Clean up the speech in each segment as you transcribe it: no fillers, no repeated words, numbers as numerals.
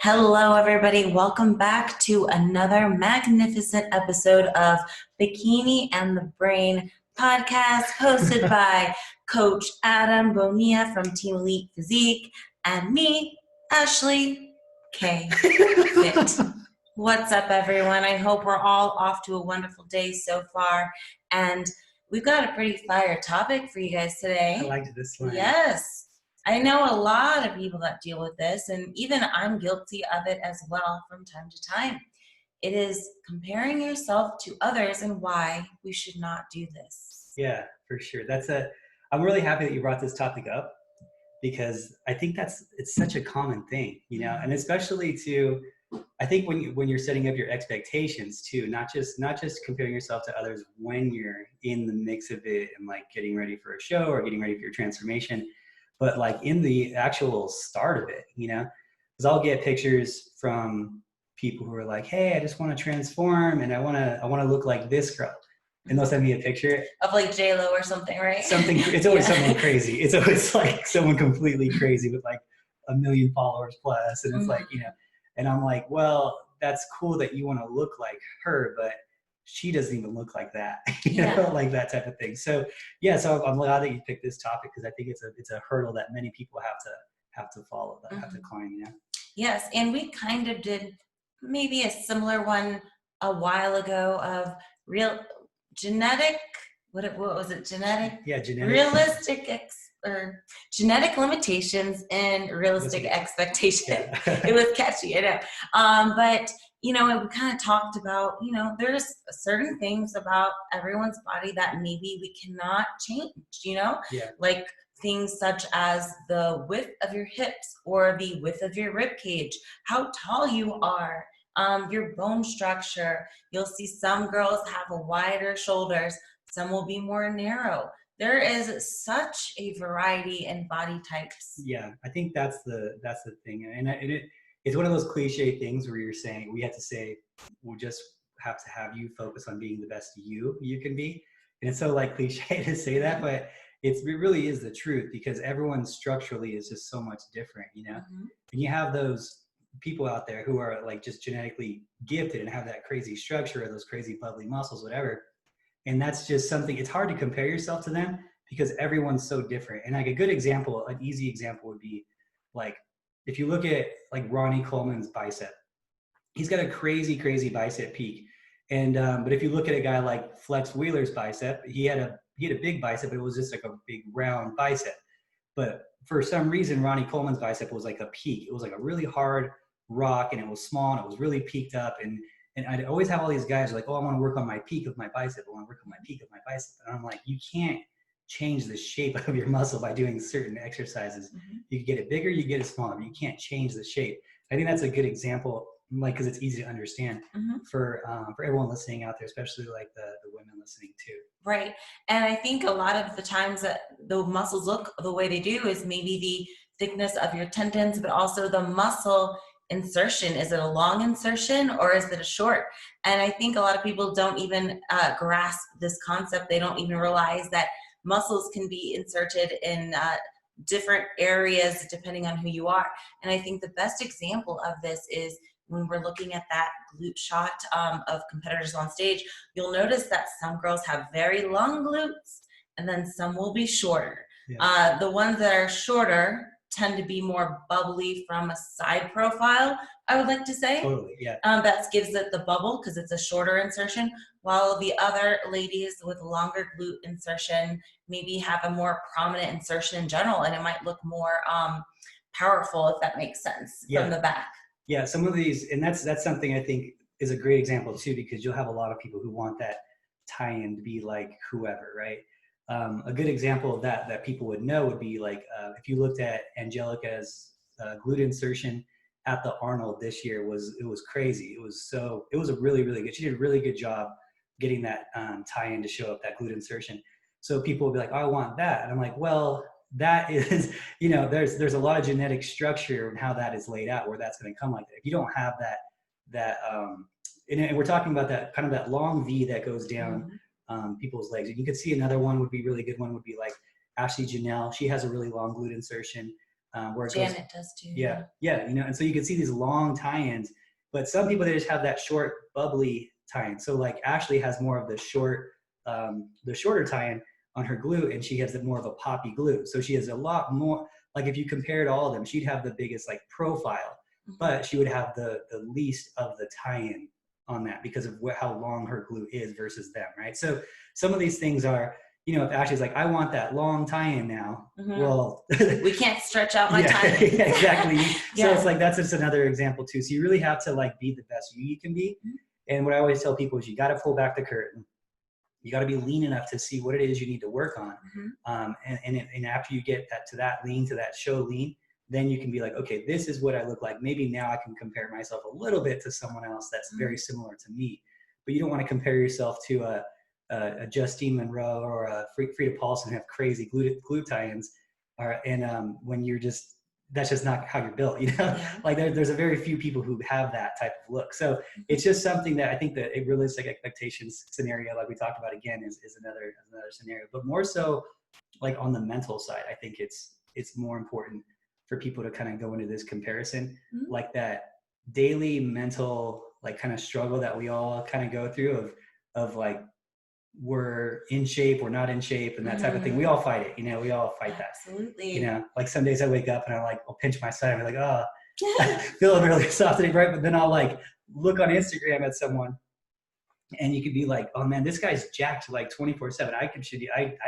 Hello, everybody. Welcome back to another magnificent episode of Bikini and the Brain podcast, hosted by Coach Adam Bonilla from Team Elite Physique and me, Ashley K. Fit. What's up, everyone? I hope we're all off to a wonderful day so far. And we've got a pretty fire topic for you guys today. I liked this one. Yes. I know a lot of people that deal with this, and even I'm guilty of it as well from time to time. It is comparing yourself to others and why we should not do this. Yeah, for sure. I'm really happy that you brought this topic up because I think it's such a common thing, and especially I think when you're setting up your expectations too, not just comparing yourself to others when you're in the mix of it and like getting ready for a show or getting ready for your transformation, but like in the actual start of it, because I'll get pictures from people who are like, hey, I just want to transform and I want to look like this girl. And they'll send me a picture of like J-Lo or something, right? It's always someone crazy. It's always like someone completely crazy with like 1 million followers plus. And it's like, and I'm like, well, that's cool that you want to look like her, but she doesn't even look like that, like that type of thing. So so I'm glad that you picked this topic because I think it's a hurdle that many people have to follow, that have to climb. Yes, and we kind of did maybe a similar one a while ago of genetic. What was it? Genetic. Yeah, genetic. Realistic genetic limitations and realistic expectations. Yeah. It was catchy, I know. But we kind of talked about, there's certain things about everyone's body that maybe we cannot change, like things such as the width of your hips or the width of your rib cage, how tall you are, your bone structure. You'll see some girls have wider shoulders, some will be more narrow. There is such a variety in body types. Yeah, I think that's the thing, and it's one of those cliche things where we have to say we'll just have to have you focus on being the best you can be, and it's so like cliche to say that, but it really is the truth because everyone structurally is just so much different, And you have those people out there who are like just genetically gifted and have that crazy structure or those crazy bubbly muscles, whatever. And that's just something, it's hard to compare yourself to them because everyone's so different. And like a good example, an easy example would be like, if you look at like Ronnie Coleman's bicep, he's got a crazy, crazy bicep peak. And, but if you look at a guy like Flex Wheeler's bicep, he had a big bicep, but it was just like a big round bicep. But for some reason, Ronnie Coleman's bicep was like a peak. It was like a really hard rock and it was small and it was really peaked up. And I'd always have all these guys like, oh, I want to work on my peak of my bicep. I want to work on my peak of my bicep. And I'm like, you can't change the shape of your muscle by doing certain exercises. You can get it bigger, you get it smaller, but you can't change the shape. I think that's a good example, like, because it's easy to understand for everyone listening out there, especially like the women listening too. Right. And I think a lot of the times that the muscles look the way they do is maybe the thickness of your tendons, but also the muscle insertion. Is it a long insertion or is it a short? And I think a lot of people don't even grasp this concept. They don't even realize that muscles can be inserted in different areas depending on who you are. And I think the best example of this is when we're looking at that glute shot of competitors on stage. You'll notice that some girls have very long glutes and then some will be shorter. Yeah. The ones that are shorter tend to be more bubbly from a side profile, I would like to say. Totally, yeah. That gives it the bubble because it's a shorter insertion, while the other ladies with longer glute insertion maybe have a more prominent insertion in general, and it might look more powerful, if that makes sense, from the back. Yeah, some of these, and that's something I think is a great example too, because you'll have a lot of people who want that tie-in to be like whoever, right? A good example of that people would know would be like if you looked at Angelica's glute insertion at the Arnold this year, it was crazy. It was a really, really good. She did a really good job getting that tie-in to show up that glute insertion. So people would be like, oh, I want that, and I'm like, well, that is, there's a lot of genetic structure and how that is laid out where that's going to come like that. If you don't have that and we're talking about that kind of that long V that goes down people's legs. And you could see another one would be really good one would be like Ashley Janelle. She has a really long glute insertion. where it goes. Janet does too. Yeah, yeah, you know, and so you can see these long tie-ins, but some people, they just have that short, bubbly tie-in. So like Ashley has more of the shorter tie-in on her glute, and she has more of a poppy glute. So she has a lot more, like if you compared all of them, she'd have the biggest like profile, but she would have the least of the tie-in on that because of how long her glute is versus them, right? So some of these things are, you know, if Ashley's like, I want that long tie-in now, well, we can't stretch out my yeah, tie-in. yeah, exactly. Yeah. So it's like, that's just another example too. So you really have to like be the best you can be. And what I always tell people is you got to pull back the curtain. You got to be lean enough to see what it is you need to work on. And after you get to that lean, to that show lean, then you can be like, okay, this is what I look like. Maybe now I can compare myself a little bit to someone else that's very similar to me. But you don't want to compare yourself to a Justine Monroe or a Frida Paulson who have crazy glute tie-ins. When you're just, that's just not how you're built, you know? Like there's a very few people who have that type of look. So it's just something that I think that a realistic expectations scenario, like we talked about again, is another scenario. But more so like on the mental side, I think it's more important for people to kind of go into this comparison, like that daily mental like kind of struggle that we all kind of go through of like, we're in shape, we're not in shape, and that type of thing. We all fight it, you know, we all fight that. Absolutely. You know, like some days I wake up and I'll pinch my side and be like, oh, feeling really soft today, right? But then I'll like look on Instagram at someone and you could be like, oh man, this guy's jacked like 24/7. I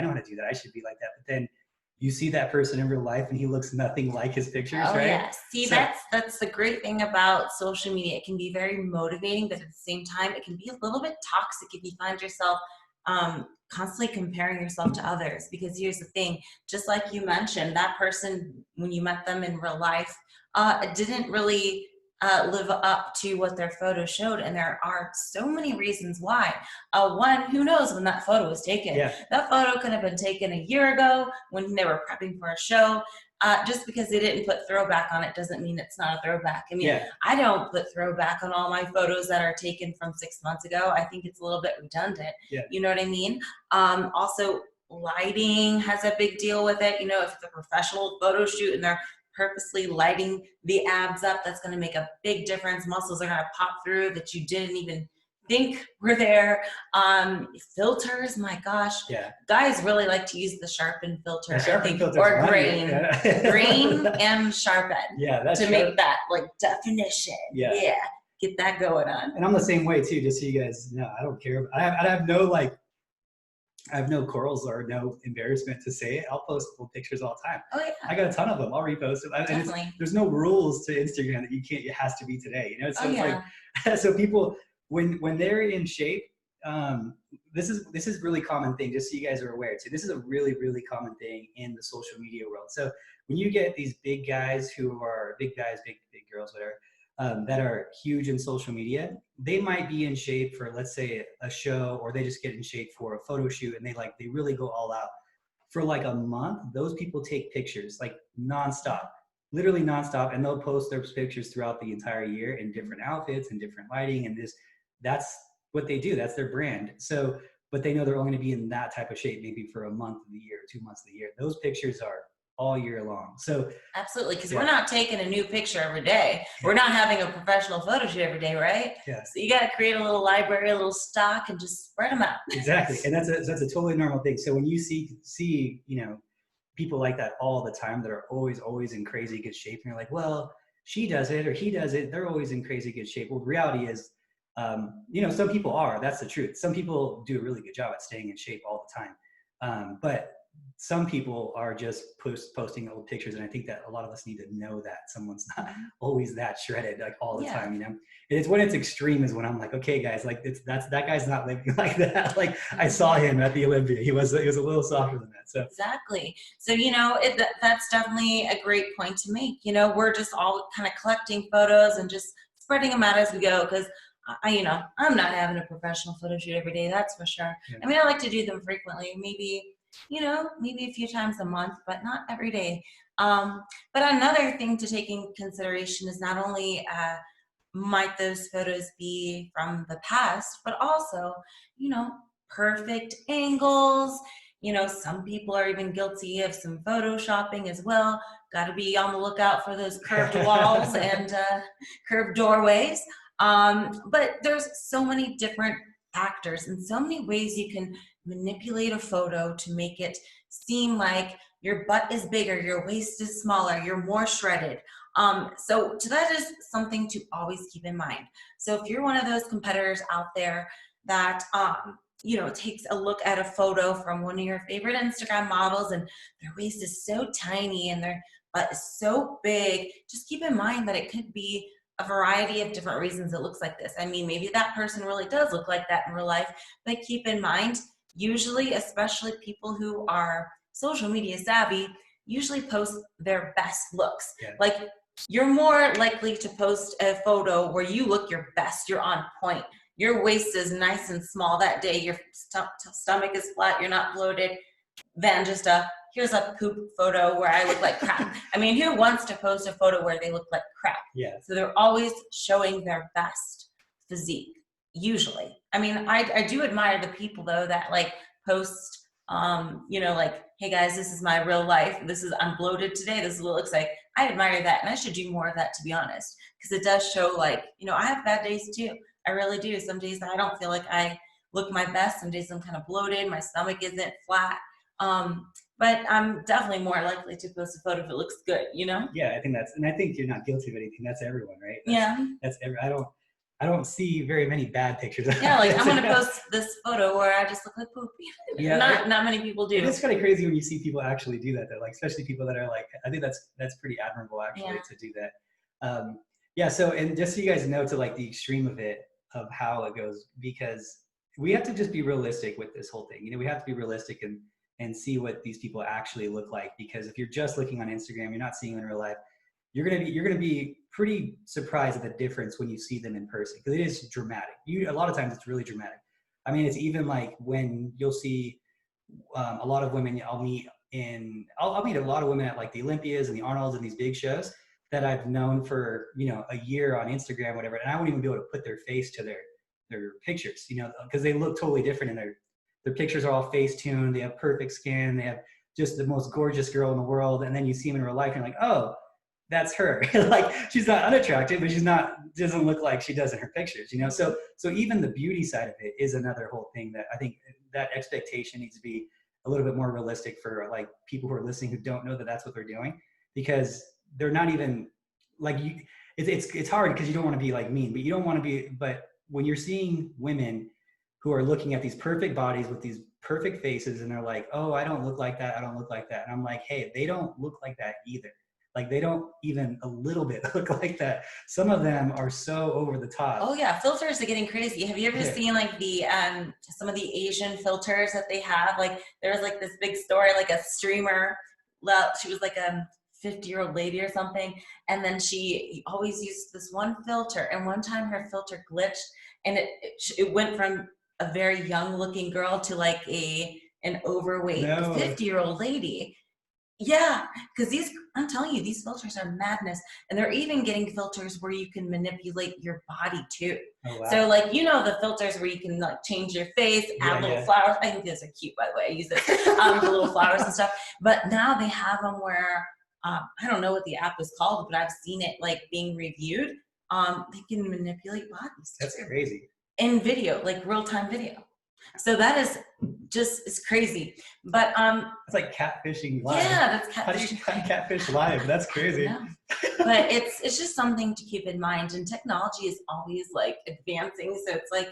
know how to do that. I should be like that. But then you see that person in real life and he looks nothing like his pictures, right? Yeah. See, so that's the great thing about social media. It can be very motivating, but at the same time, it can be a little bit toxic if you find yourself constantly comparing yourself to others. Because here's the thing, just like you mentioned, that person, when you met them in real life, didn't really live up to what their photo showed. And there are so many reasons why. One, who knows when that photo was taken? That photo could have been taken a year ago when they were prepping for a show. Just because they didn't put throwback on it doesn't mean it's not a throwback. I mean, I don't put throwback on all my photos that are taken from 6 months ago. I think it's a little bit redundant. You know what I mean? Also, lighting has a big deal with it. You know, if it's a professional photo shoot and they're purposely lighting the abs up, that's going to make a big difference. Muscles are going to pop through that you didn't even think were there. Filters, my gosh, guys really like to use the sharpen filter, I think, or grain, grain and sharpen, to make that like definition. Get that going on. And I'm the same way too. Just so you guys know, I don't care. I have no corals or no embarrassment to say it. I'll post cool pictures all the time. I got a ton of them. I'll repost them. And there's no rules to Instagram that you can't. It has to be today. You know, so it's like, so people when they're in shape, this is really common thing. Just so you guys are aware too. This is a really common thing in the social media world. So when you get these big guys who are big girls, whatever. That are huge in social media, they might be in shape for, let's say, a show, or they just get in shape for a photo shoot, and they really go all out for like a month. Those people take pictures like nonstop, literally nonstop, and they'll post their pictures throughout the entire year in different outfits and different lighting, and that's what they do. That's their brand. So, but they know they're only going to be in that type of shape maybe for a month of the year, 2 months of the year. Those pictures are all year long. So absolutely, because we're not taking a new picture every day. We're not having a professional photo shoot every day, right? So you got to create a little library, a little stock, and just spread them out. Exactly, and that's a totally normal thing. So when you see you know, people like that all the time that are always in crazy good shape, and you're like, well, she does it or he does it, they're always in crazy good shape. Well, the reality is, you know, some people are. That's the truth. Some people do a really good job at staying in shape all the time, but some people are just posting old pictures, and I think that a lot of us need to know that someone's not always that shredded like all the time, you know. And it's when it's extreme is when I'm like, okay, guys, like that guy's not living like that. Like I saw him at the Olympia; he was a little softer than that. So exactly. So you know, that's definitely a great point to make. You know, we're just all kind of collecting photos and just spreading them out as we go, because you know, I'm not having a professional photo shoot every day, that's for sure. I mean, I like to do them frequently, maybe a few times a month, but not every day. But another thing to take in consideration is not only might those photos be from the past, but also, you know, perfect angles, You know, some people are even guilty of some photoshopping as well. Got to be on the lookout for those curved walls and curved doorways. But there's so many different factors and so many ways you can manipulate a photo to make it seem like your butt is bigger, your waist is smaller, you're more shredded. So that is something to always keep in mind. So if you're one of those competitors out there that you know, takes a look at a photo from one of your favorite Instagram models and their waist is so tiny and their butt is so big, just keep in mind that it could be a variety of different reasons it looks like this. I mean, maybe that person really does look like that in real life, but keep in mind, usually, especially people who are social media savvy, usually post their best looks. Yeah. Like, you're more likely to post a photo where you look your best, you're on point, your waist is nice and small that day, your stomach is flat, you're not bloated, than just here's a poop photo where I look like crap. I mean, who wants to post a photo where they look like crap? Yeah. So they're always showing their best physique, usually. I mean, I do admire the people though that like post, you know, like, hey guys, this is my real life. I'm bloated today. This is what it looks like. I admire that, and I should do more of that, to be honest, because it does show like, you know, I have bad days too. I really do. Some days I don't feel like I look my best. Some days I'm kind of bloated. My stomach isn't flat. But I'm definitely more likely to post a photo if it looks good, you know? Yeah, I think you're not guilty of anything. That's everyone, right? I don't see very many bad pictures. Yeah, like I'm gonna post this photo where I just look like poop. Yeah, not many people do. It is kind of crazy when you see people actually do that, though. Like, especially people that are like, I think that's pretty admirable actually to do that. Yeah. So, and just so you guys know, to like the extreme of it, of how it goes, because we have to just be realistic with this whole thing. You know, we have to be realistic and see what these people actually look like. Because if you're just looking on Instagram, you're not seeing them in real life. You're gonna be pretty surprised at the difference when you see them in person, because it is dramatic. A lot of times it's really dramatic. I mean, it's even like when you'll see a lot of women. I'll meet a lot of women at like the Olympias and the Arnolds and these big shows that I've known for, you know, a year on Instagram, whatever, and I won't even be able to put their face to their pictures, you know, because they look totally different, and their pictures are all Facetuned. They have perfect skin. They have just the most gorgeous girl in the world, and then you see them in real life, and you're like, oh, that's her. Like, she's not unattractive, but doesn't look like she does in her pictures, you know? So even the beauty side of it is another whole thing that I think that expectation needs to be a little bit more realistic for like people who are listening who don't know that that's what they're doing, because they're not even like you. It's hard because you don't want to be like mean, but you don't want to be, but when you're seeing women who are looking at these perfect bodies with these perfect faces and they're like, oh, I don't look like that. I don't look like that. And I'm like, hey, they don't look like that either. Like, they don't even a little bit look like that. Some of them are so over the top. Oh yeah, filters are getting crazy. Have you ever seen like the some of the Asian filters that they have? Like, there was like this big story, like a streamer. Well, she was like a 50-year-old lady or something, and then she always used this one filter. And one time her filter glitched, and it went from a very young looking girl to like an overweight 50-year-old lady. Yeah, because I'm telling you, these filters are madness. And they're even getting filters where you can manipulate your body too. Oh, wow. So like, you know, the filters where you can like change your face, add little flowers. I think those are cute, by the way. I use it, the little flowers and stuff. But now they have them where, I don't know what the app is called, but I've seen it like being reviewed. They can manipulate bodies too. That's crazy. In video, like real-time video. So that is it's crazy. But it's like catfishing live. Yeah, that's catfishing. How do you catfish live? That's crazy. No. But it's just something to keep in mind. And technology is always like advancing. So it's like,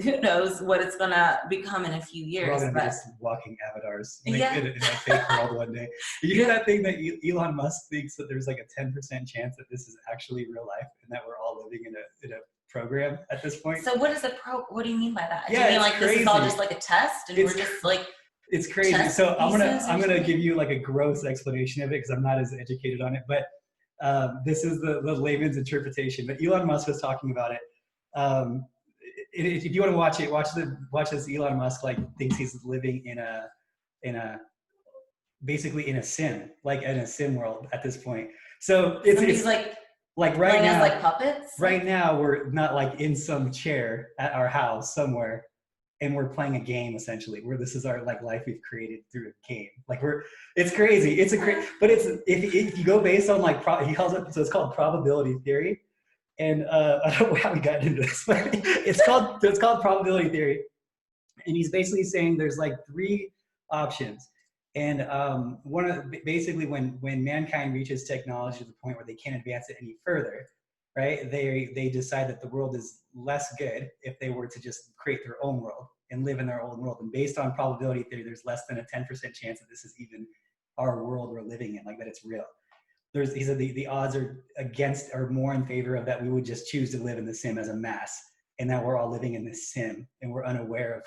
who knows what it's gonna become in a few years. We're all gonna be just walking avatars in a fake world one day. You hear that thing that Elon Musk thinks that there's like a 10% chance that this is actually real life and that we're all living in a program at this point? So what do you mean by that? Yeah, do you mean like crazy. This is all just like a test and we're just like it's crazy. So I'm gonna give you like a gross explanation of it because I'm not as educated on it, but this is the layman's interpretation. But Elon Musk was talking about it. If you want to watch it, watch this. Elon Musk like thinks he's living in a basically in a sim, like in a sim world at this point. So it's like right now, like puppets. Right now, we're not like in some chair at our house somewhere. and we're playing a game essentially, where this is our like life we've created through a game. Like it's crazy. It's a great, but it's if you go based on like he calls it, so it's called probability theory. And I don't know how we got into this, but it's called probability theory. And he's basically saying there's like three options. And basically when mankind reaches technology to the point where they can't advance it any further, right? They decide that the world is less good if they were to just create their own world and live in their own world. And based on probability theory, there's less than a 10% chance that this is even our world we're living in, like that it's real. He said the odds are more in favor of that we would just choose to live in the sim as a mass, and that we're all living in this sim and we're unaware of.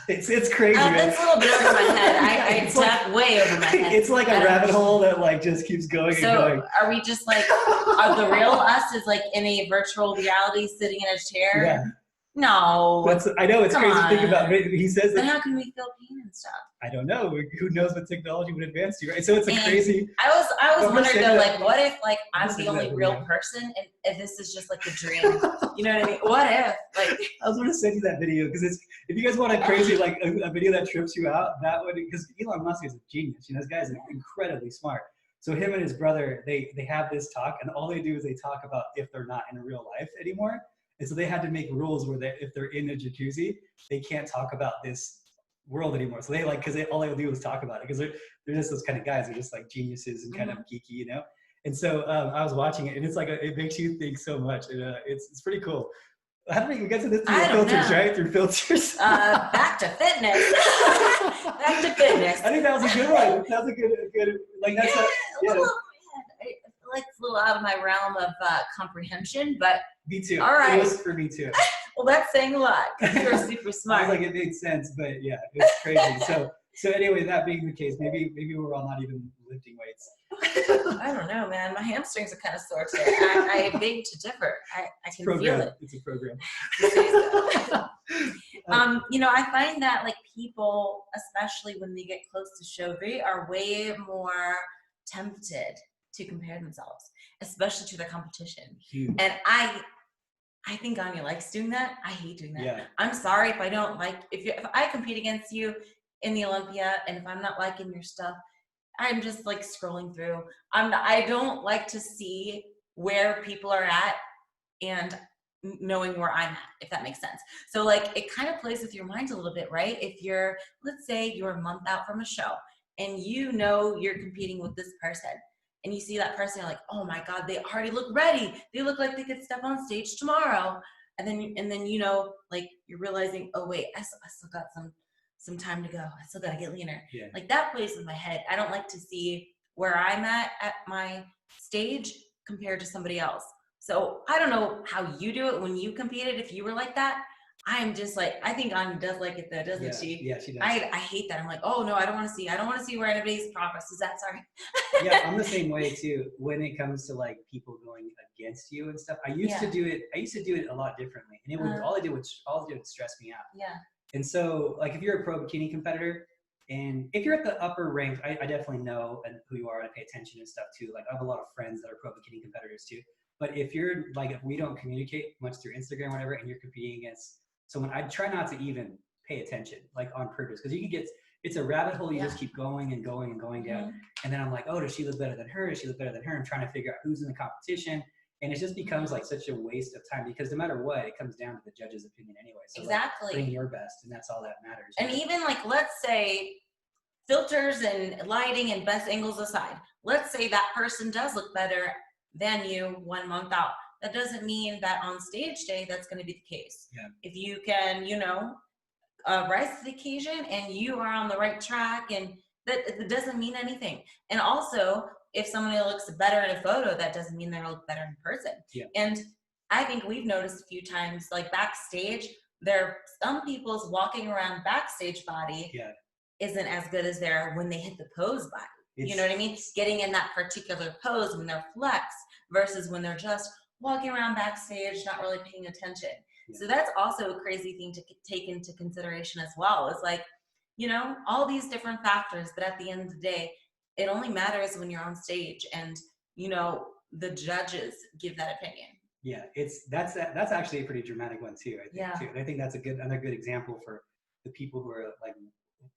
It's crazy. That's a little bit over my head. It's like, way over my head. It's like a rabbit hole that like just keeps going and going. So are we just like, are the real us is like in a virtual reality sitting in a chair? Yeah. No. I know it's crazy to think about. He says that. Then how can we feel pain and stuff? I don't know. Who knows what technology would advance to, right? So it's a crazy. I was wondering though, like, what if like I'm the only real person and if this is just like a dream? You know what I mean? What if like? I was going to send you that video because if you guys want a crazy like a video that trips you out, that would, because Elon Musk is a genius. You know, this guy is incredibly smart. So him and his brother, they have this talk, and all they do is they talk about if they're not in real life anymore. And so they had to make rules where if they're in a jacuzzi, they can't talk about this world anymore. So they because all they do is talk about it, because they're just those kind of guys. They're just like geniuses and kind of geeky, you know. And so I was watching it, and it's like it makes you think so much, and it's pretty cool. How do we get to this through filters, right? Through filters. Back to fitness. Back to fitness. I think that was a good one. That was a good like that's like it's a little out of my realm of comprehension, but me too. All right. It was for me too. Well, that's saying a lot. You're super smart. I was like, it made sense, but yeah, it's crazy. So anyway, that being the case, maybe we're all not even lifting weights. I don't know, man. My hamstrings are kind of sore today. I beg to differ. I can feel it. It's a program. You know, I find that like people, especially when they get close to show, they are way more tempted to compare themselves, especially to the competition. Huge. And I think Anya likes doing that. I hate doing that. Yeah. I'm sorry if I don't like, if I compete against you in the Olympia and if I'm not liking your stuff, I'm just like scrolling through. I don't like to see where people are at and knowing where I'm at, if that makes sense. So like it kind of plays with your mind a little bit, right? If you're, let's say you're a month out from a show and you know you're competing with this person and you see that person, you're like, oh my God, they already look ready. They look like they could step on stage tomorrow. And then you know, like you're realizing, oh wait, I still got some time to go. I still got to get leaner. Yeah. Like that plays with my head. I don't like to see where I'm at my stage compared to somebody else. So I don't know how you do it when you competed, if you were like that. I'm just like, I think Anya does like it though, doesn't she? Yeah, she does. I hate that. I'm like, oh no, I don't want to see where anybody's progress is at. Sorry. Yeah, I'm the same way too. When it comes to like people going against you and stuff, I used to do it a lot differently, and it would all it did would stress me out. Yeah. And so, like, if you're a pro bikini competitor, and if you're at the upper rank, I definitely know who you are, and I pay attention and stuff too. Like, I have a lot of friends that are pro bikini competitors too. But if we don't communicate much through Instagram or whatever, and you're competing against someone, I try not to even pay attention, like on purpose, because you can it's a rabbit hole. You just keep going and going and going down. And then I'm like, oh, does she look better than her? Does she look better than her? I'm trying to figure out who's in the competition. And it just becomes like such a waste of time, because no matter what, it comes down to the judge's opinion anyway. So exactly. Like, bring your best, and that's all that matters. And even like, let's say filters and lighting and best angles aside, let's say that person does look better than you 1 month out. That doesn't mean that on stage day, that's going to be the case. Yeah. If you can, rise to the occasion and you are on the right track, and that it doesn't mean anything. And also, if somebody looks better in a photo, that doesn't mean they'll look better in person. Yeah. And I think we've noticed a few times, like backstage, some people's walking around backstage body isn't as good as their when they hit the pose body. You know what I mean? Getting in that particular pose when they're flexed versus when they're just walking around backstage, not really paying attention. Yeah. So that's also a crazy thing to take into consideration as well. It's like, all these different factors, but at the end of the day, it only matters when you're on stage and, the judges give that opinion. Yeah, that's actually a pretty dramatic one too, I think too. And I think that's another good example for the people who are like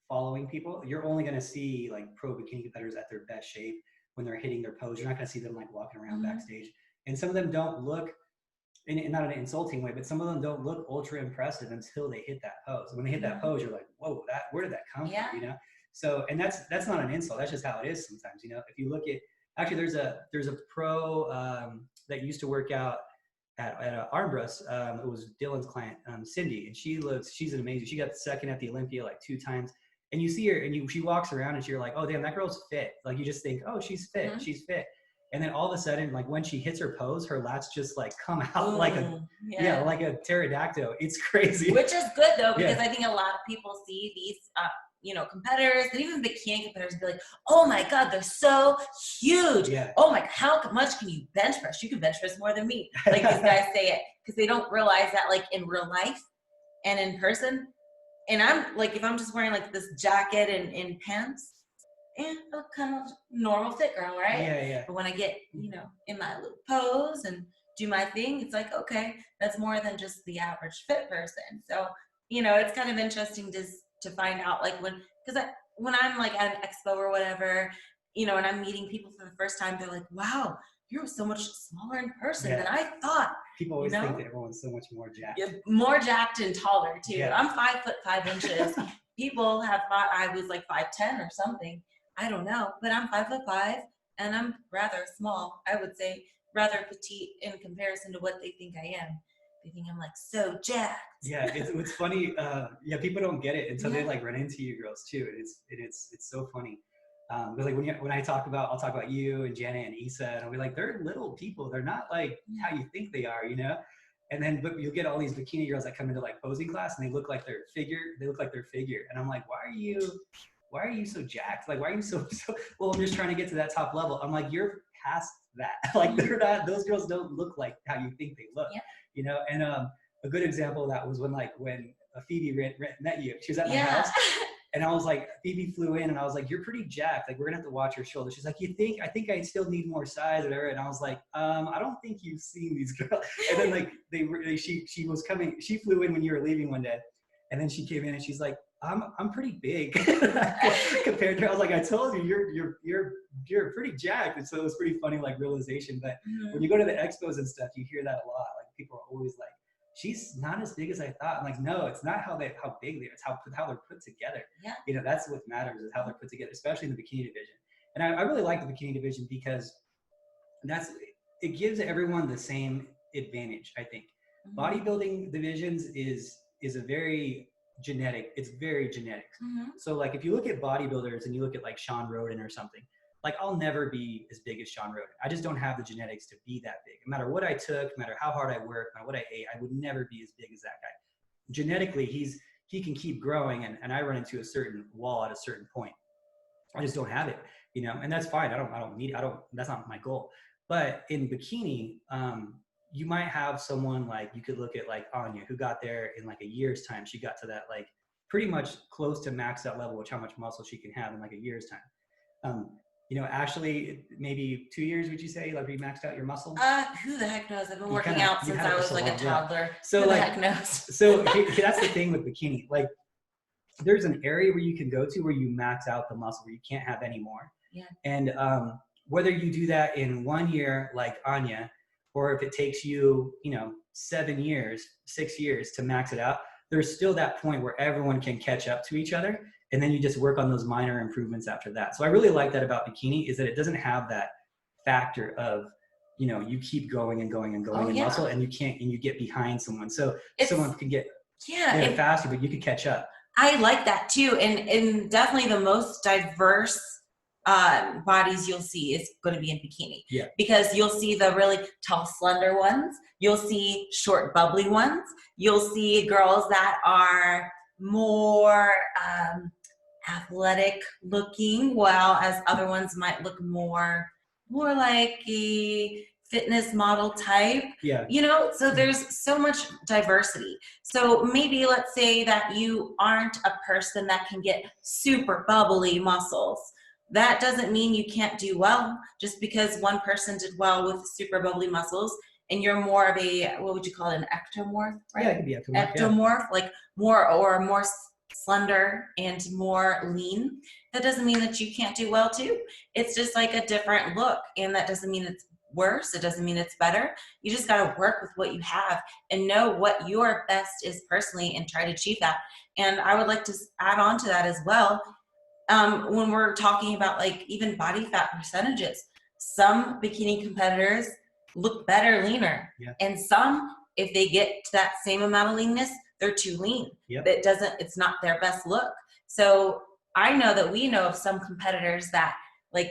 following people, you're only going to see like pro bikini competitors at their best shape when they're hitting their pose. You're not going to see them like walking around backstage. And some of them don't look, in not in an insulting way, but some of them don't look ultra impressive until they hit that pose. When they hit that pose, you're like, whoa, where did that come from? You know? So, and that's not an insult. That's just how it is sometimes. You know, if you look at, actually, there's a pro that used to work out at Armbrust. It was Dylan's client, Cindy, and she's an amazing. She got second at the Olympia like 2 times. And you see her, and she walks around, and you're like, oh damn, that girl's fit. Like you just think, oh, she's fit, she's fit. And then all of a sudden, like when she hits her pose, her lats just like come out like like a pterodactyl. It's crazy. Which is good though, because I think a lot of people see these, competitors, and even bikini competitors, be like, oh my God, they're so huge. Yeah. Oh my, how much can you bench press? You can bench press more than me. Like these guys say it, because they don't realize that like in real life and in person. And I'm like, if I'm just wearing like this jacket and pants, and a kind of normal fit girl, right? Yeah. But when I get, in my little pose and do my thing, it's like, okay, that's more than just the average fit person. So, it's kind of interesting to find out, like when I'm like at an expo or whatever, and I'm meeting people for the first time, they're like, wow, you're so much smaller in person than I thought. People always think that everyone's so much more jacked. Yeah, more jacked and taller too. Yeah. I'm 5'5" People have thought I was like 5'10" or something. I don't know, but I'm 5'5", and I'm rather small. I would say rather petite in comparison to what they think I am. They think I'm like so jacked. Yeah, it's funny. People don't get it until they like run into you girls too. It's so funny. But like when I'll talk about you and Janet and Issa, and I'll be like, they're little people. They're not like how you think they are, And then, but you'll get all these bikini girls that come into like posing class, and they look like their figure. And I'm like, why are you so jacked? Like, why are you so well, I'm just trying to get to that top level. I'm like, you're past that. Like they're not, those girls don't look like how you think they look, And a good example of that was when Phoebe met you. She was at my house. And I was like, Phoebe flew in, and I was like, you're pretty jacked. Like, we're gonna have to watch your shoulder. She's like, I think I still need more size or whatever. And I was like, I don't think you've seen these girls. And then like she was coming, she flew in when you were leaving one day. And then she came in and she's like, I'm pretty big compared to her. I was like, I told you, you're pretty jacked. And so it was pretty funny, like realization. But when you go to the expos and stuff, you hear that a lot. Like people are always like, she's not as big as I thought. I'm like, no, it's not how big they are. It's how they're put together. Yeah. That's what matters, is how they're put together, especially in the bikini division. And I really like the bikini division because it gives everyone the same advantage, I think. Bodybuilding divisions is a very genetic. It's very genetic. So like if you look at bodybuilders and you look at like Sean Roden or something, like I'll never be as big as Sean Roden. I just don't have the genetics to be that big. No matter what I took, no matter how hard I worked, no matter what I ate, I would never be as big as that guy. Genetically, he can keep growing, and I run into a certain wall at a certain point. I just don't have it, and that's fine. That's not my goal. But in bikini, you might have someone like, you could look at like Anya, who got there in like a year's time. She got to that like pretty much close to max out level, which how much muscle she can have in like a year's time. Ashley, maybe 2 years, would you say, like you maxed out your muscle? Who the heck knows? I've been working out since I was like a toddler. So who like, the heck knows? So that's the thing with bikini. Like there's an area where you can go to where you max out the muscle, where you can't have any more. Yeah. And whether you do that in 1 year, like Anya, or if it takes you, 7 years, 6 years to max it out, there's still that point where everyone can catch up to each other. And then you just work on those minor improvements after that. So I really like that about bikini, is that it doesn't have that factor of, you keep going and going and going in muscle, and you get behind someone. So someone can get faster, but you could catch up. I like that too. And definitely the most diverse bodies you'll see is going to be in bikini. Yeah. Because you'll see the really tall, slender ones. You'll see short, bubbly ones. You'll see girls that are more athletic looking, while as other ones might look more like a fitness model type. Yeah. So there's so much diversity. So maybe let's say that you aren't a person that can get super bubbly muscles. That doesn't mean you can't do well. Just because one person did well with super bubbly muscles and you're more of a, what would you call it, an ectomorph, right? Yeah, it could be ectomorph. Ectomorph, like more slender and more lean, that doesn't mean that you can't do well too. It's just like a different look, and that doesn't mean it's worse. It doesn't mean it's better. You just got to work with what you have and know what your best is personally and try to achieve that. And I would like to add on to that as well. When we're talking about like even body fat percentages, some bikini competitors look better leaner, and some, if they get to that same amount of leanness, they're too lean. It's not their best look. So I know that we know of some competitors that like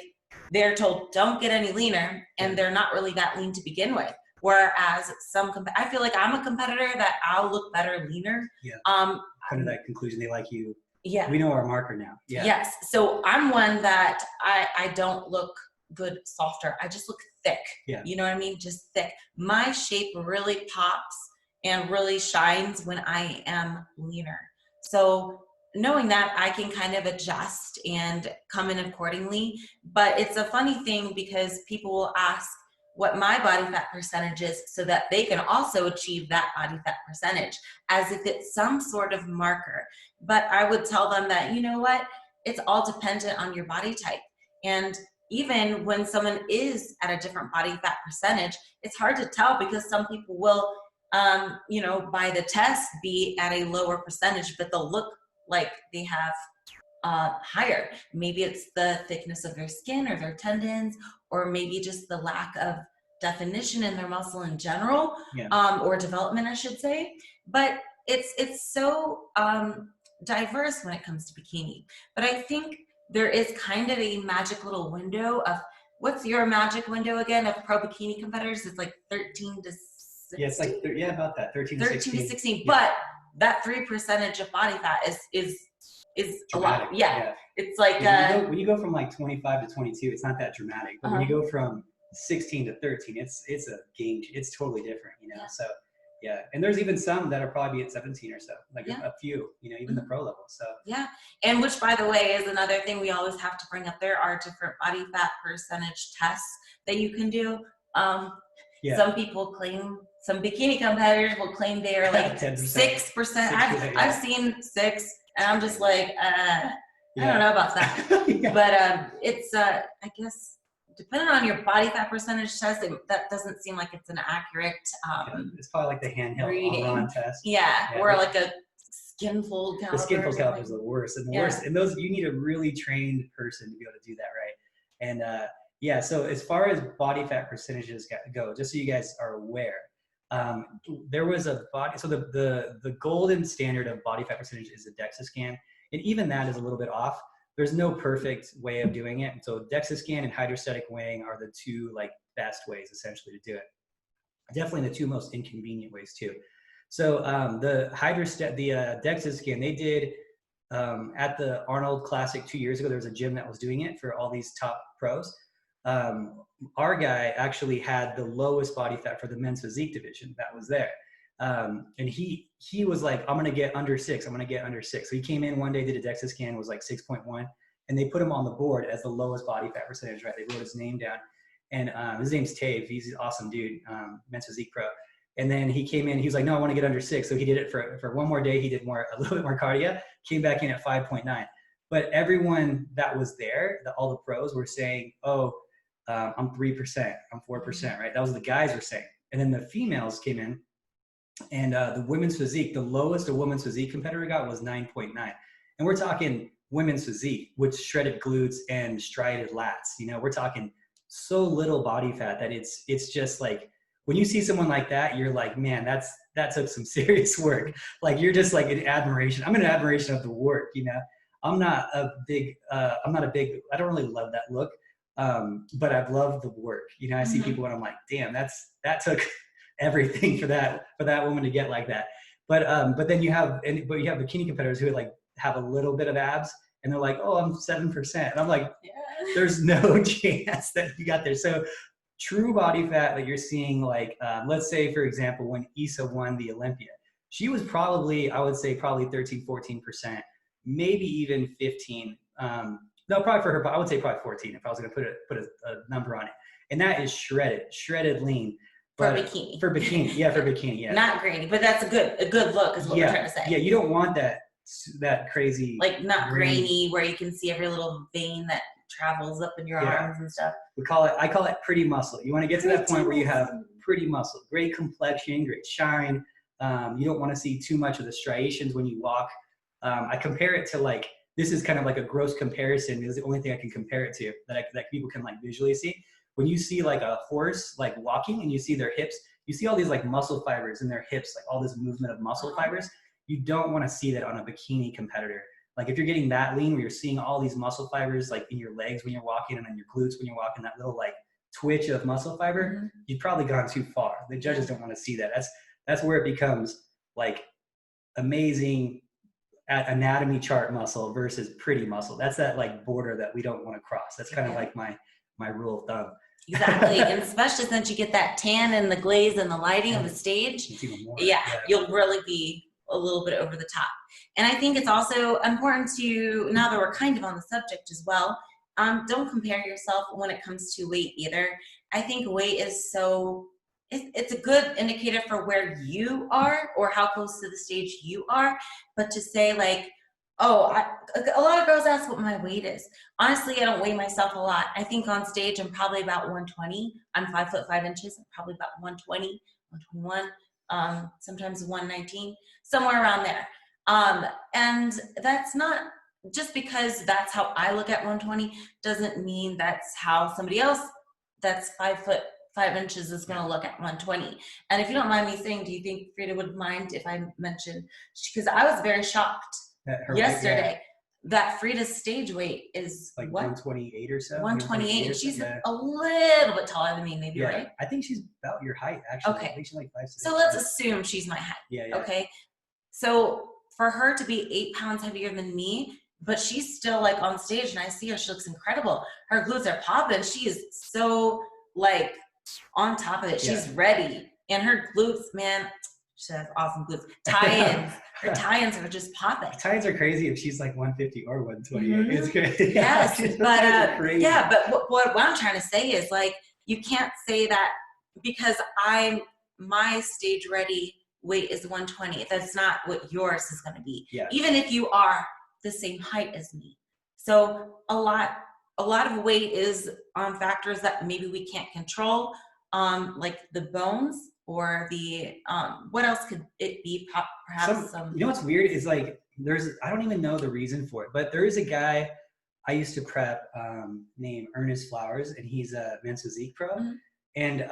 they're told don't get any leaner, and they're not really that lean to begin with. Whereas I feel like I'm a competitor that I'll look better leaner. Come to that conclusion. They like you. We know our marker now. Yes. So I'm one that I don't look good softer. I just look thick. You know what I mean? Just thick. My shape really pops and really shines when I am leaner. So knowing that, I can kind of adjust and come in accordingly. But it's a funny thing because people will ask what my body fat percentage is so that they can also achieve that body fat percentage as if it's some sort of marker. But I would tell them that, you know what, it's all dependent on your body type. And even when someone is at a different body fat percentage, it's hard to tell because some people will, by the test be at a lower percentage, but they'll look like they have higher. Maybe it's the thickness of their skin or their tendons, or maybe just the lack of definition in their muscle in general, or development, I should say. But it's so diverse when it comes to bikini. But I think there is kind of a magic little window of, what's your magic window again of pro bikini competitors? It's like 13 to 16. Yeah, it's like about that, 13 to 16. But that 3% of body fat is a lot. It's like when you go from like 25 to 22, it's not that dramatic. But when you go from 16 to 13, it's a game. It's totally different, So and there's even some that are probably at 17 or so, like a few, even the pro level. So and which, by the way, is another thing we always have to bring up. There are different body fat percentage tests that you can do. Some people claim, some bikini competitors will claim they are like 6%. I've seen 6, and I'm just like, I don't know about that. But it's I guess depending on your body fat percentage test, that doesn't seem like it's an accurate. It's probably like the handheld test. Or like a skin fold caliper. The skin fold caliper is the worst, and the worst. And those, you need a really trained person to be able to do that, right? And so as far as body fat percentages go, just so you guys are aware, there was a body. So the golden standard of body fat percentage is a DEXA scan, and even that is a little bit off. There's no perfect way of doing it. So DEXA scan and hydrostatic weighing are the two like best ways essentially to do it. Definitely the two most inconvenient ways too. So the DEXA scan they did at the Arnold Classic 2 years ago. There was a gym that was doing it for all these top pros. Our guy actually had the lowest body fat for the men's physique division that was there. And he was like, I'm going to get under 6. I'm going to get under 6. So he came in one day, did a DEXA scan, was like 6.1. And they put him on the board as the lowest body fat percentage, right? They wrote his name down. And his name's Tave. He's an awesome dude, men's physique pro. And then he came in, he was like, no, I want to get under 6. So he did it for one more day. He did a little bit more cardio, came back in at 5.9. But everyone that was there, all the pros were saying, I'm 3%, I'm 4%, right? That was the guys were saying. And then the females came in, and the women's physique, the lowest a women's physique competitor got was 9.9. And we're talking women's physique with shredded glutes and striated lats. We're talking so little body fat that it's just like, when you see someone like that, you're like, man, that took some serious work. Like, you're just like in admiration. I'm in admiration of the work, I'm not a big, I don't really love that look. But I've loved the work. I see people and I'm like, damn, that took everything for that woman to get like that. But then you have bikini competitors who like have a little bit of abs and they're like, oh, I'm 7%. And I'm like, there's no chance that you got there. So true body fat that you're seeing, like, let's say, for example, when Issa won the Olympia, she was probably, I would say probably 13, 14%, maybe even 15. No, probably for her, but I would say probably 14 if I was going to put a number on it. And that is shredded lean. For bikini. For bikini, yeah. Not grainy, but that's a good look is what we're trying to say. Yeah, you don't want that that crazy, like not grainy where you can see every little vein that travels up in your arms and stuff. I call it pretty muscle. You want to get to that point where you have pretty muscle, great complexion, great shine. You don't want to see too much of the striations when you walk. I compare it to like, this is kind of like a gross comparison. This is the only thing I can compare it to that people can like visually see. When you see like a horse like walking and you see their hips, you see all these like muscle fibers in their hips, like all this movement of muscle fibers. You don't want to see that on a bikini competitor. Like if you're getting that lean where you're seeing all these muscle fibers like in your legs when you're walking and on your glutes when you're walking, that little like twitch of muscle fiber, you've probably gone too far. The judges don't want to see that. That's where it becomes like amazing at anatomy chart muscle versus pretty muscle. That's that like border that we don't want to cross. That's kind of like my rule of thumb. Exactly. And especially since you get that tan and the glaze and the lighting of the stage, you'll really be a little bit over the top. And I think it's also important to, now that we're kind of on the subject as well, don't compare yourself when it comes to weight either. I think weight is it's a good indicator for where you are or how close to the stage you are. But to say like, oh, a lot of girls ask what my weight is. Honestly, I don't weigh myself a lot. I think on stage I'm probably about 120. I'm 5'5". I'm probably about 120, 121, sometimes 119, somewhere around there. And that's not, just because that's how I look at 120 doesn't mean that's how somebody else that's 5'5" is going to look at 120. And if you don't mind me saying, do you think Frida would mind if I mentioned, because I was very shocked yesterday that Frida's stage weight is like 128 or so. 128. She's a little bit taller than me, maybe, right? I think she's about your height, actually. Okay. I think she's like 5'6". So let's assume she's my height. Okay. So for her to be 8 pounds heavier than me, but she's still like on stage and I see her, she looks incredible. Her glutes are popping. She is so like on top of it. She's ready. And her glutes, man, she has awesome glutes. Tie-ins. Her tie-ins are just popping. Tie-ins are crazy if she's like 150 or 128. It's crazy. Yes, but what I'm trying to say is like, you can't say that because my stage ready weight is 120. That's not what yours is going to be. Even if you are the same height as me. So a lot of weight is on factors that maybe we can't control, like the bones or the what else could it be? Perhaps some. You know what's weird is like I don't even know the reason for it, but there is a guy I used to prep named Ernest Flowers, and he's a men's physique pro, and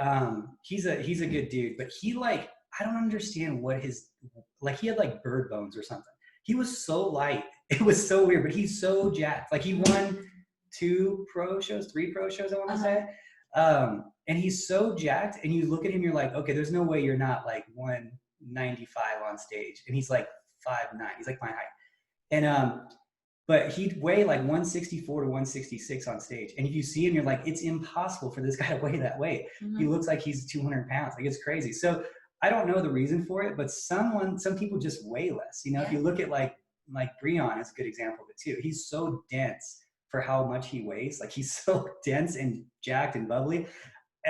he's a good dude, but he like, I don't understand what his, like he had like bird bones or something. He was so light. It was so weird, but he's so jacked. Like he won 3 pro shows, I want to say. And he's so jacked, and you look at him, you're like, okay, there's no way you're not like 195 on stage. And he's like 5'9". He's like my height. And but he'd weigh like 164 to 166 on stage. And if you see him, you're like, it's impossible for this guy to weigh that weight. He looks like he's 200 pounds. Like it's crazy. So I don't know the reason for it, but some people just weigh less. You know, if you look at like Breon is a good example of it too. He's so dense for how much he weighs. Like he's so dense and jacked and bubbly.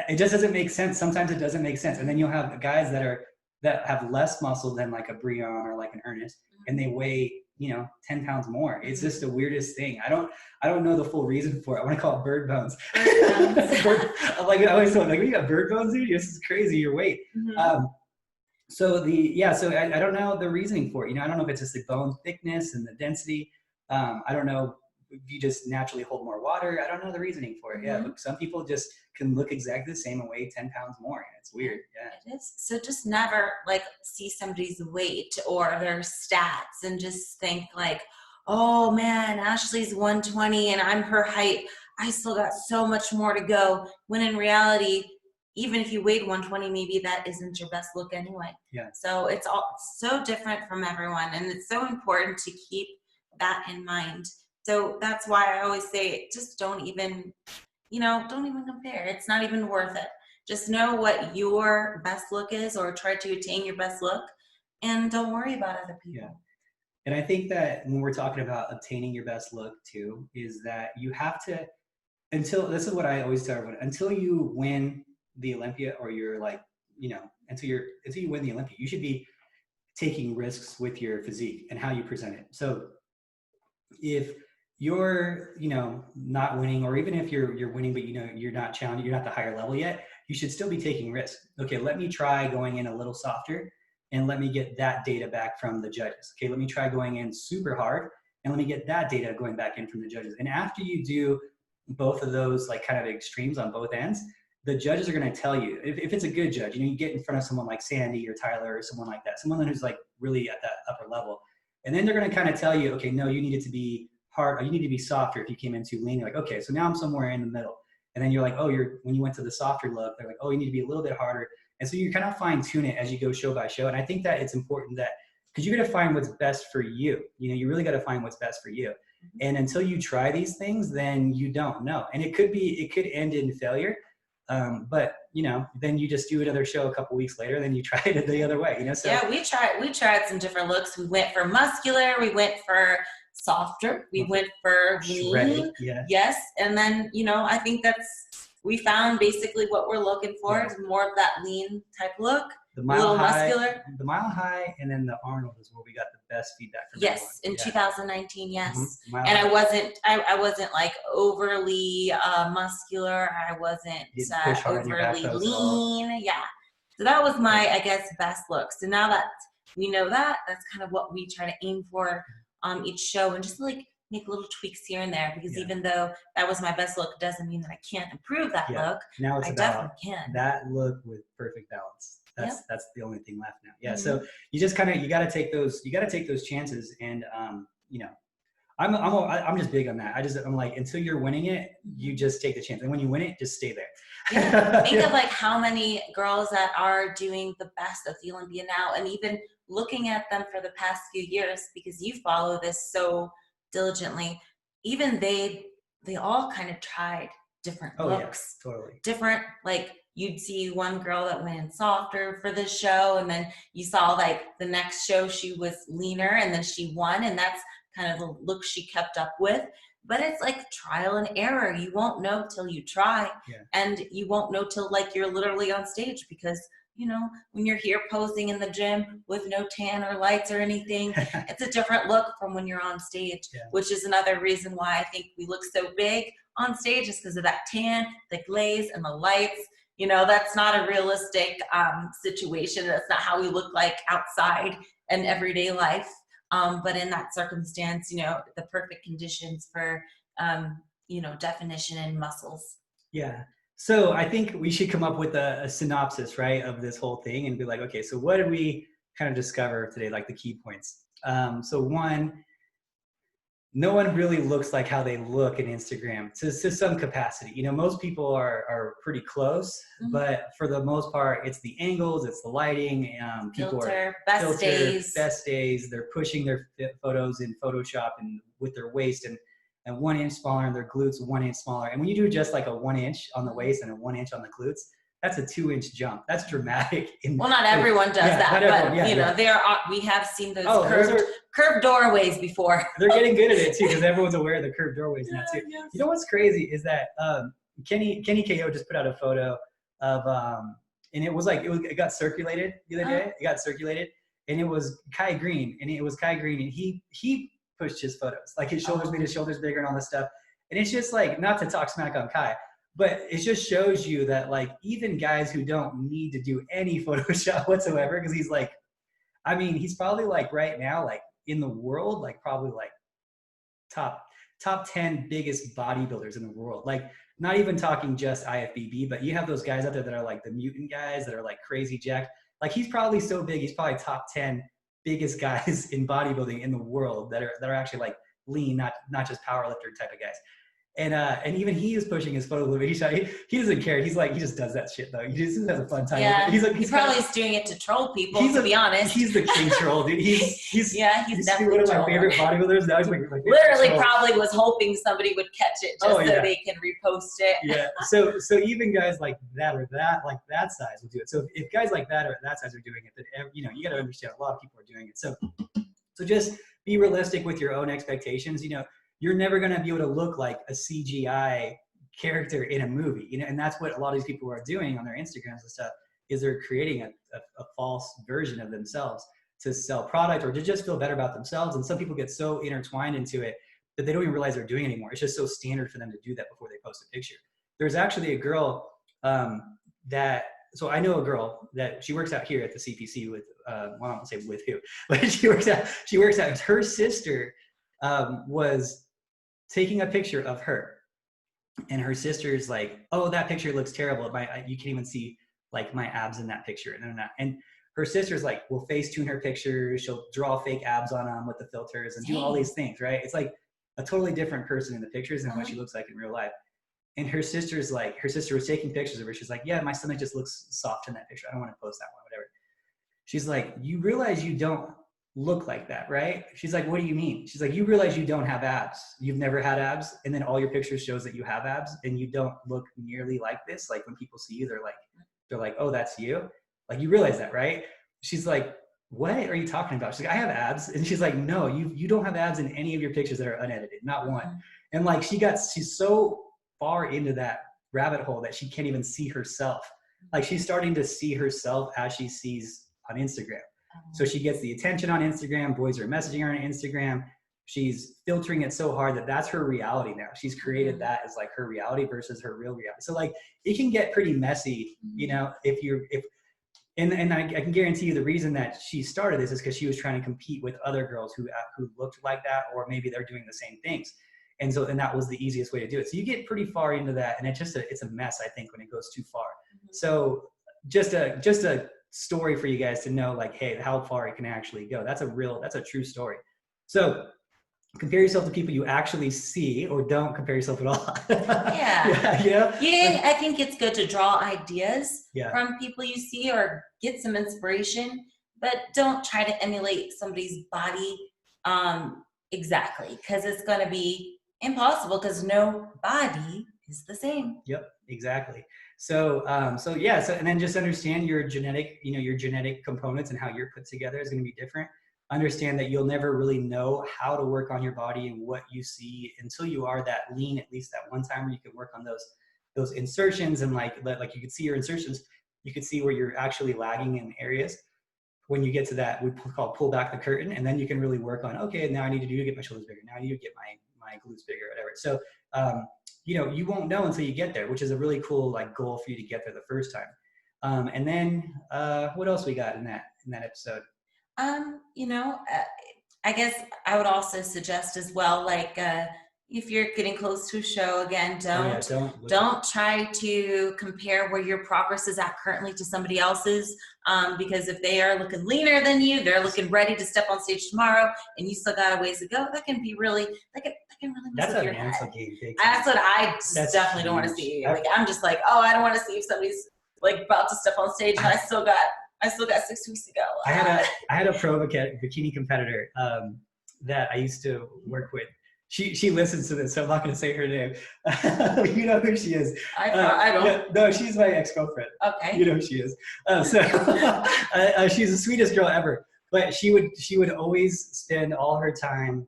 It just doesn't make sense. Sometimes it doesn't make sense. And then you'll have guys that have less muscle than like a Breon or like an Ernest, and they weigh, 10 pounds more. It's just the weirdest thing. I don't know the full reason for it. I want to call it bird bones. Like I always thought, like, when you got bird bones, dude, this is crazy, your weight. So I don't know the reasoning for it. I don't know if it's just the bone thickness and the density. I don't know if you just naturally hold more water. I don't know the reasoning for it. But some people just can look exactly the same and weigh 10 pounds more. And it's weird. It is. So just never like see somebody's weight or their stats and just think like, oh man, Ashley's 120 and I'm her height. I still got so much more to go. When in reality, even if you weighed 120, maybe that isn't your best look anyway. So it's all so different from everyone. And it's so important to keep that in mind. So that's why I always say, just don't even compare. It's not even worth it. Just know what your best look is, or try to attain your best look, and don't worry about other people. And I think that when we're talking about obtaining your best look too, is that you have to, this is what I always tell everyone, until you win the Olympia, or you're like, until you win the Olympia, you should be taking risks with your physique and how you present it. So if you're, not winning, or even if you're winning, but you're not challenging, you're not the higher level yet, you should still be taking risks. Okay, let me try going in a little softer and let me get that data back from the judges. Okay, let me try going in super hard and let me get that data going back in from the judges. And after you do both of those like kind of extremes on both ends, the judges are going to tell you, if it's a good judge, you get in front of someone like Sandy or Tyler or someone like that, someone who's like really at that upper level. And then they're going to kind of tell you, okay, no, you needed to be hard, or you need to be softer if you came in too lean. You're like, okay, so now I'm somewhere in the middle. And then you're like, oh, when you went to the softer look, they're like, oh, you need to be a little bit harder. And so you kind of fine tune it as you go show by show. And I think that it's important that, because you're going to find what's best for you. You really got to find what's best for you. And until you try these things, then you don't know. And it could end in failure. But then you just do another show a couple weeks later, then you try it the other way, So yeah, we tried some different looks. We went for muscular, we went for softer, we went for lean. Yes. And then, I think we found basically what we're looking for is more of that lean type look. The little high, muscular. The mile high, and then the Arnold is where we got the best feedback from Yes, everyone. in 2019, yes. Mm-hmm. And I wasn't like overly muscular. I wasn't overly lean. Yeah. So that was my, I guess, best look. So now that we know that, that's kind of what we try to aim for each show, and just like make little tweaks here and there, because even though that was my best look, doesn't mean that I can't improve that look. Now it's definitely can. That look with perfect balance. That's the only thing left now. Yeah. Mm-hmm. So you just you got to take those chances. And, I'm just big on that. I'm like, until you're winning it, you just take the chance. And when you win it, just stay there. Yeah. Think of like how many girls that are doing the best at the Olympia now, and even looking at them for the past few years, because you follow this so diligently, even they all kind of tried different looks. Yeah, totally. Different, like you'd see one girl that went in softer for this show, and then you saw like the next show she was leaner, and then she won, and that's kind of the look she kept up with. But it's like trial and error. You won't know till you try, and you won't know till like you're literally on stage, because when you're here posing in the gym with no tan or lights or anything, it's a different look from when you're on stage, which is another reason why I think we look so big on stage, is because of that tan, the glaze, and the lights. That's not a realistic situation. That's not how we look like outside in everyday life. But in that circumstance, the perfect conditions for, definition and muscles. Yeah. So I think we should come up with a synopsis, right, of this whole thing, and be like, okay, so what did we kind of discover today, like the key points? So one, no one really looks like how they look in Instagram to some capacity. Most people are pretty close, but for the most part, it's the angles, it's the lighting. People best days. They're pushing their photos in Photoshop and with their waist and 1 inch smaller, and their glutes 1 inch smaller. And when you do just like a 1 inch on the waist and a 1 inch on the glutes, that's a 2 inch jump. That's dramatic. Well, not everyone does that, but we have seen those curved doorways before. They're getting good at it too, because everyone's aware of the curved doorways now too. Yes. You know what's crazy is that Kenny KO just put out a photo of and it got circulated the other day. It got circulated, and it was Kai Green, and he pushed his photos, like his shoulders made his shoulders bigger and all this stuff. And it's just like, not to talk smack on Kai, but it just shows you that like even guys who don't need to do any Photoshop whatsoever, because he's like, he's probably like right now, like in the world, like probably like top 10 biggest bodybuilders in the world. Like not even talking just IFBB, but you have those guys out there that are like the mutant guys that are like crazy jacked. Like he's probably so big, he's probably top 10 biggest guys in bodybuilding in the world that are actually like lean, not just power lifter type of guys. And even he is pushing his photo limit. He doesn't care. He's like, he just does that shit though. He just has a fun time. Yeah. He's probably doing it to troll people, to be honest. He's the king troll, dude. He's definitely one of my favorite bodybuilders. Now he's literally probably was hoping somebody would catch it just so they can repost it. Yeah. So even guys like that or that, like that size will do it. So if guys like that or that size are doing it, then you got to understand a lot of people are doing it. So just be realistic with your own expectations. You're never going to be able to look like a CGI character in a movie, and that's what a lot of these people are doing on their Instagrams and stuff, is they're creating a false version of themselves to sell product or to just feel better about themselves. And some people get so intertwined into it that they don't even realize they're doing it anymore. It's just so standard for them to do that before they post a picture. There's actually a girl so I know a girl that she works out here at the CPC with, well, I won't say with who, but she works out. Her sister was taking a picture of her, and her sister's like, oh, that picture looks terrible. You can't even see like my abs in that picture. And her sister's like, will Facetune her pictures. She'll draw fake abs on them with the filters and do all these things, right? It's like a totally different person in the pictures than what she looks like in real life. And her sister was taking pictures of her. She's like, yeah, my stomach just looks soft in that picture. I don't want to post that one, whatever. She's like, you realize you don't look like that, right? She's like, what do you mean? She's like, you realize you don't have abs. You've never had abs. And then all your pictures shows that you have abs and you don't look nearly like this. Like when people see you, they're like, oh, that's you. Like, you realize that, right? She's like, what are you talking about? She's like, I have abs. And she's like, no, you don't have abs in any of your pictures that are unedited, not one. And like, she's so far into that rabbit hole that she can't even see herself. Like, she's starting to see herself as she sees on Instagram. So she gets the attention on Instagram. Boys are messaging her on Instagram. She's filtering it so hard that that's her reality now. She's created that as like her reality versus her real reality. So like, it can get pretty messy, you know, and I can guarantee you the reason that she started this is because she was trying to compete with other girls who looked like that, or maybe they're doing the same things. And that was the easiest way to do it. So you get pretty far into that, and it's a mess, I think, when it goes too far. So just a story for you guys to know, like, hey, how far it can actually go. That's a true story. So compare yourself to people you actually see, or don't compare yourself at all. Yeah, I think it's good to draw ideas Yeah. from people you see or get some inspiration, but don't try to emulate somebody's body exactly, because it's going to be impossible, because no body is the same. Yep, exactly. So and then just understand your genetic components and how you're put together is going to be different. Understand that you'll never really know how to work on your body and what you see until you are that lean, at least that one time where you can work on those insertions, and like you could see your insertions, you could see where you're actually lagging in areas. When you get to that, we call pull back the curtain, and then you can really work on, okay, now I need to get my shoulders bigger. Now I need to get my glutes bigger, whatever. So, you won't know until you get there, which is a really cool like goal for you to get there the first time. And then what else we got in that episode? I guess I would also suggest as well, like, if you're getting close to a show, again, don't try to compare where your progress is at currently to somebody else's, because if they are looking leaner than you, they're looking ready to step on stage tomorrow, and you still got a ways to go. That can be really, that can really mess with your head. That's what I definitely don't want to see. Like, I'm just like, oh, I don't want to see if somebody's like about to step on stage and I still got 6 weeks to go. I had a pro bikini competitor that I used to work with. She listens to this, so I'm not going to say her name. You know who she is. I don't. No, she's my ex-girlfriend. Okay. You know who she is. She's the sweetest girl ever. But she would always spend all her time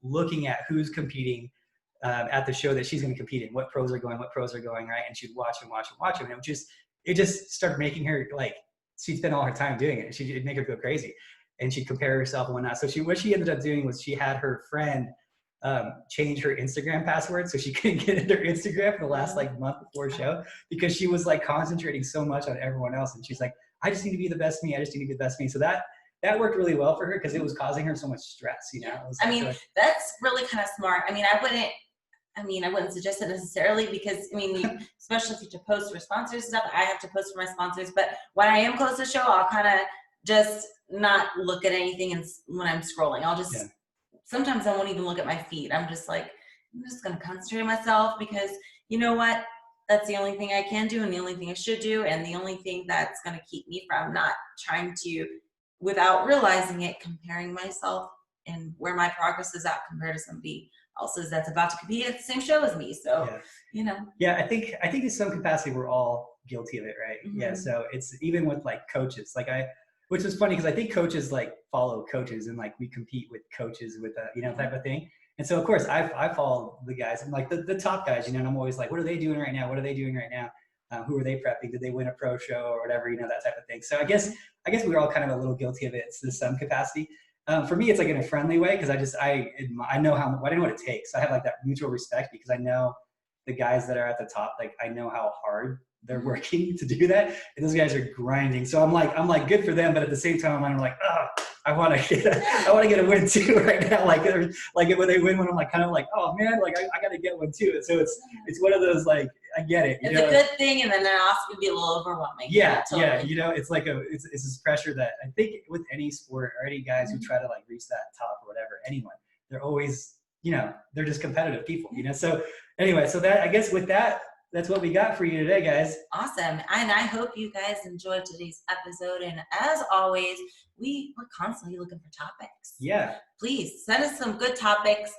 looking at who's competing at the show that she's going to compete in, what pros are going, right? And she'd watch them. And it just started making her, like, she'd spend all her time doing it. It'd make her go crazy. And she'd compare herself and whatnot. So what she ended up doing was she had her friend change her Instagram password so she couldn't get into her Instagram for the last like month before show, because she was like concentrating so much on everyone else. And she's like, I just need to be the best me. So that worked really well for her, because it was causing her so much stress, you know? That's really kind of smart. I wouldn't suggest it necessarily, because especially if you have to post for sponsors and stuff, I have to post for my sponsors. But when I am close to show, I'll kind of just not look at anything when I'm scrolling. I'll just, sometimes I won't even look at my feed. I'm just like, I'm just going to concentrate on myself, because you know what? That's the only thing I can do, and the only thing I should do, and the only thing that's going to keep me from not trying to, without realizing it, comparing myself and where my progress is at compared to somebody else's that's about to compete at the same show as me. So, Yeah, I think in some capacity we're all guilty of it, right? Mm-hmm. Yeah, so it's even with like coaches, like which is funny because I think coaches like follow coaches, and like we compete with coaches with type of thing. And so of course I follow the guys, and like the top guys, and I'm always like, what are they doing right now? Who were they prepping? Did they win a pro show or whatever? You know, that type of thing. So I guess we were all kind of a little guilty of it to some capacity. For me, it's like in a friendly way because I know I know what it takes. I have like that mutual respect because I know the guys that are at the top. Like I know how hard they're working to do that, and those guys are grinding. So I'm like good for them, but at the same time, I'm like, oh, I want to get a win too right now. Like when they win, when I'm like kind of like, oh man, like I got to get one too. So it's one of those like I get it. It's a good thing, and then it also can be a little overwhelming. Yeah, totally. You know, it's like it's this pressure that I think with any sport or any guys who try to like reach that top or whatever, anyone, they're always, you know, they're just competitive people, you know. So anyway, so that I guess with that. That's what we got for you today, guys. Awesome. And I hope you guys enjoyed today's episode. And as always, we're constantly looking for topics. Yeah. Please send us some good topics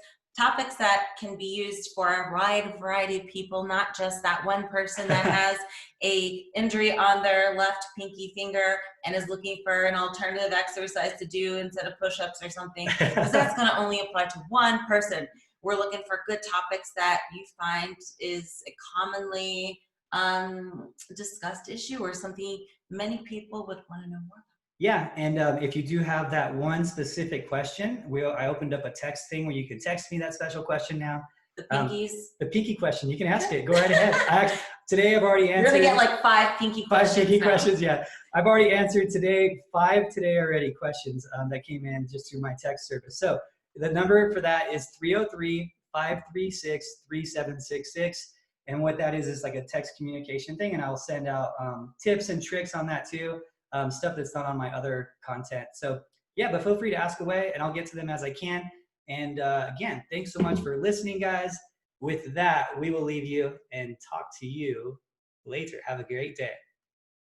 that can be used for a wide variety of people, not just that one person that has a injury on their left pinky finger and is looking for an alternative exercise to do instead of push-ups or something, because that's going to only apply to one person. We're looking for good topics that you find is a commonly discussed issue or something many people would want to know more about. Yeah, and if you do have that one specific question, I opened up a text thing where you can text me that special question now. The pinkies. The pinky question, you can ask it. Go right ahead. Today I've already answered. You're going to get like 5 pinky questions. 5 pinky questions, yeah. I've already answered 5 today already questions that came in just through my text service. So the number for that is 303-536-3766. And what that is like a text communication thing. And I'll send out tips and tricks on that too. Stuff that's not on my other content. So yeah, but feel free to ask away and I'll get to them as I can. And again, thanks so much for listening, guys. With that, we will leave you and talk to you later. Have a great day.